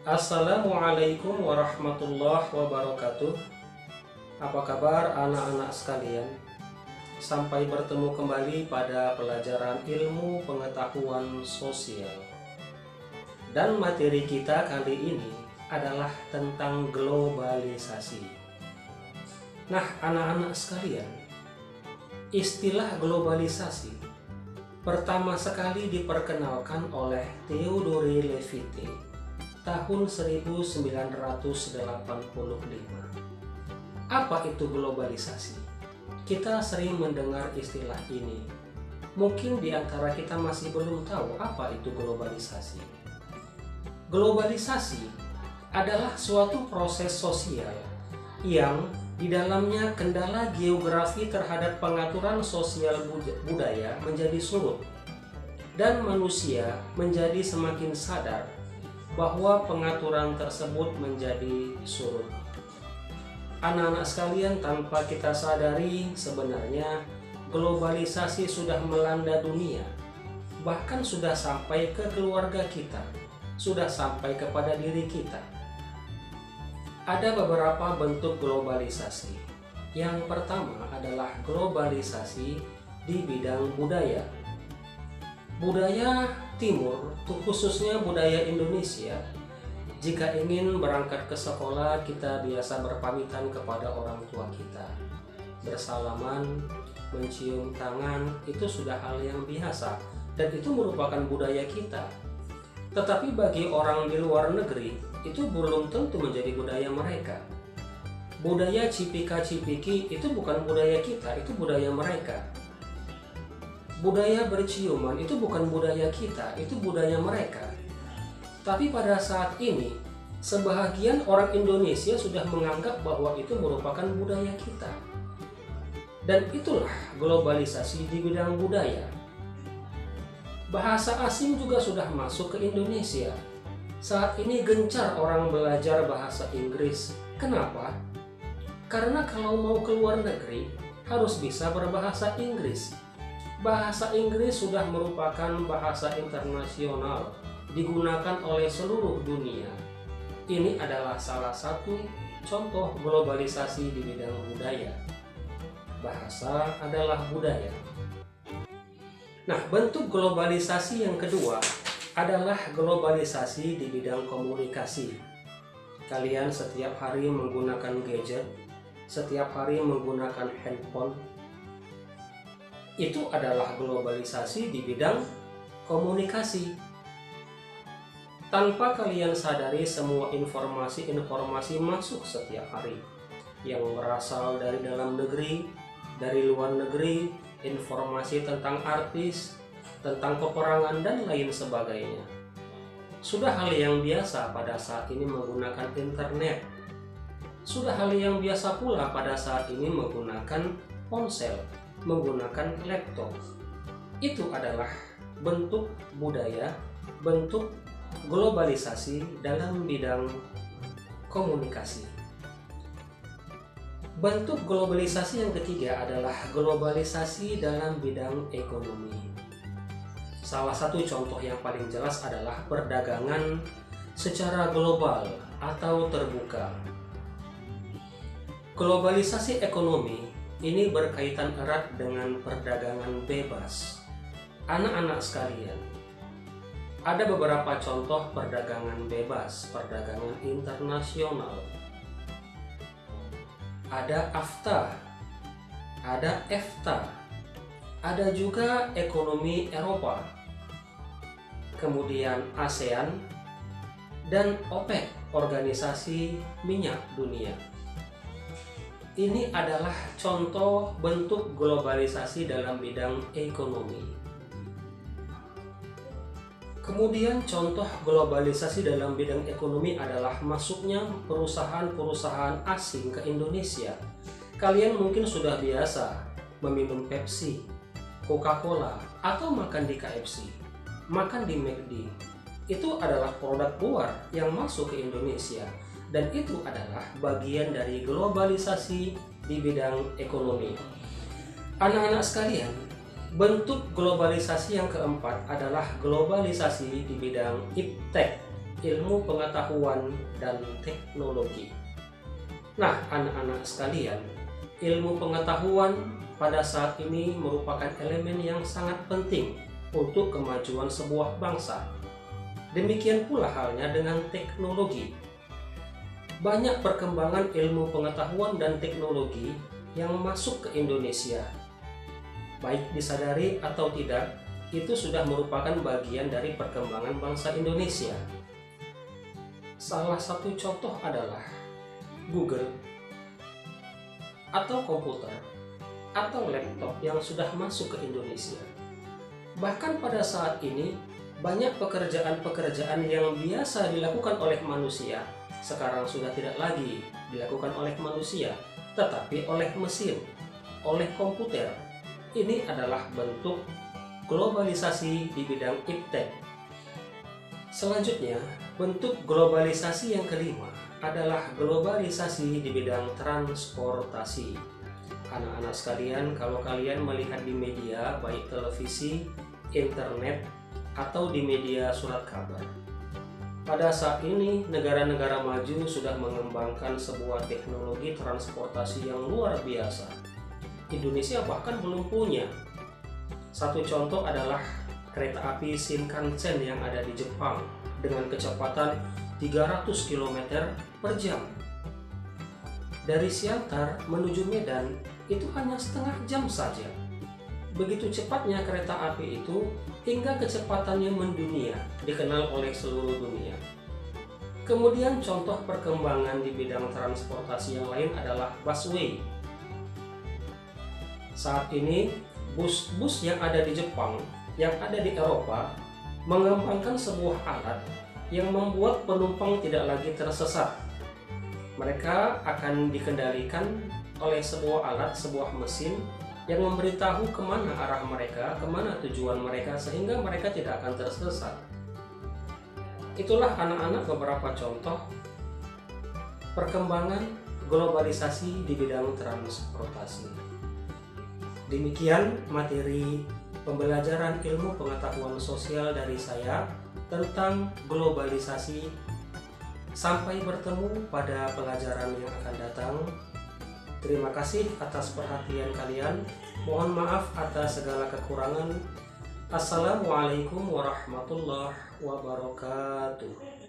Assalamualaikum warahmatullahi wabarakatuh. Apa kabar anak-anak sekalian? Sampai bertemu kembali pada pelajaran ilmu pengetahuan sosial. Dan materi kita kali ini adalah tentang globalisasi. Nah, anak-anak sekalian, istilah globalisasi pertama sekali diperkenalkan oleh Theodore Levite tahun 1985. Apa itu globalisasi? Kita sering mendengar istilah ini. Mungkin di antara kita masih belum tahu apa itu globalisasi. Globalisasi adalah suatu proses sosial yang di dalamnya kendala geografi terhadap pengaturan sosial budaya menjadi surut dan manusia menjadi semakin sadar bahwa pengaturan tersebut menjadi surut. Anak-anak sekalian, tanpa kita sadari sebenarnya globalisasi sudah melanda dunia, bahkan sudah sampai ke keluarga kita, sudah sampai kepada diri kita. Ada beberapa bentuk globalisasi. Yang pertama adalah globalisasi di bidang budaya. Budaya Timur, khususnya budaya Indonesia, jika ingin berangkat ke sekolah, kita biasa berpamitan kepada orang tua kita. Bersalaman, mencium tangan, itu sudah hal yang biasa, dan itu merupakan budaya kita. Tetapi bagi orang di luar negeri, itu belum tentu menjadi budaya mereka. Budaya cipika-cipiki itu bukan budaya kita, itu budaya mereka. Budaya berciuman itu bukan budaya kita, itu budaya mereka. Tapi pada saat ini, sebahagian orang Indonesia sudah menganggap bahwa itu merupakan budaya kita. Dan itulah globalisasi di bidang budaya. Bahasa asing juga sudah masuk ke Indonesia. Saat ini gencar orang belajar bahasa Inggris. Kenapa? Karena kalau mau ke luar negeri, harus bisa berbahasa Inggris. Bahasa Inggris sudah merupakan bahasa internasional, digunakan oleh seluruh dunia. Ini adalah salah satu contoh globalisasi di bidang budaya. Bahasa adalah budaya. Nah, bentuk globalisasi yang kedua adalah globalisasi di bidang komunikasi. Kalian setiap hari menggunakan gadget, setiap hari menggunakan handphone. Itu adalah globalisasi di bidang komunikasi. Tanpa kalian sadari, semua informasi masuk setiap hari yang berasal dari dalam negeri, dari luar negeri, informasi tentang artis, tentang peperangan dan lain sebagainya. Sudah hal yang biasa pada saat ini menggunakan internet. Sudah hal yang biasa pula pada saat ini menggunakan ponsel, menggunakan laptop. Itu adalah bentuk budaya, bentuk globalisasi dalam bidang komunikasi. Bentuk globalisasi yang ketiga adalah globalisasi dalam bidang ekonomi. Salah satu contoh yang paling jelas adalah perdagangan secara global atau terbuka. Globalisasi ekonomi ini berkaitan erat dengan perdagangan bebas. Anak-anak sekalian, ada beberapa contoh perdagangan bebas, perdagangan internasional. Ada AFTA, ada EFTA, ada juga ekonomi Eropa, kemudian ASEAN, dan OPEC, Organisasi Minyak Dunia. Ini adalah contoh bentuk globalisasi dalam bidang ekonomi. Kemudian contoh globalisasi dalam bidang ekonomi adalah masuknya perusahaan-perusahaan asing ke Indonesia. Kalian mungkin sudah biasa meminum Pepsi, Coca-Cola, atau makan di KFC, makan di McD. Itu adalah produk luar yang masuk ke Indonesia. Dan itu adalah bagian dari globalisasi di bidang ekonomi. Anak-anak sekalian, bentuk globalisasi yang keempat adalah globalisasi di bidang iptek ilmu pengetahuan dan teknologi. Nah, anak-anak sekalian, ilmu pengetahuan pada saat ini merupakan elemen yang sangat penting untuk kemajuan sebuah bangsa. Demikian pula halnya dengan teknologi. Banyak perkembangan ilmu pengetahuan dan teknologi yang masuk ke Indonesia. Baik disadari atau tidak, itu sudah merupakan bagian dari perkembangan bangsa Indonesia. Salah satu contoh adalah Google, atau komputer, atau laptop yang sudah masuk ke Indonesia. Bahkan pada saat ini, banyak pekerjaan-pekerjaan yang biasa dilakukan oleh manusia sekarang sudah tidak lagi dilakukan oleh manusia, tetapi oleh mesin, oleh komputer. Ini adalah bentuk globalisasi di bidang iptek. Selanjutnya, bentuk globalisasi yang kelima adalah globalisasi di bidang transportasi. Anak-anak sekalian, kalau kalian melihat di media, baik televisi, internet, atau di media surat kabar, pada saat ini negara-negara maju sudah mengembangkan sebuah teknologi transportasi yang luar biasa. Indonesia bahkan belum punya. Satu contoh adalah kereta api Shinkansen yang ada di Jepang dengan kecepatan 300 km per jam. Dari Siantar menuju Medan itu hanya setengah jam saja. Begitu cepatnya kereta api itu hingga kecepatannya mendunia, dikenal oleh seluruh dunia. Kemudian contoh perkembangan di bidang transportasi yang lain adalah busway. Saat ini bus-bus yang ada di Jepang, yang ada di Eropa, mengembangkan sebuah alat yang membuat penumpang tidak lagi tersesat. Mereka akan dikendalikan oleh sebuah alat, sebuah mesin yang memberitahu kemana arah mereka, kemana tujuan mereka, sehingga mereka tidak akan tersesat. Itulah anak-anak beberapa contoh perkembangan globalisasi di bidang transportasi. Demikian materi pembelajaran ilmu pengetahuan sosial dari saya tentang globalisasi. Sampai bertemu pada pelajaran yang akan datang. Terima kasih atas perhatian kalian. Mohon maaf atas segala kekurangan. Assalamualaikum warahmatullahi wabarakatuh.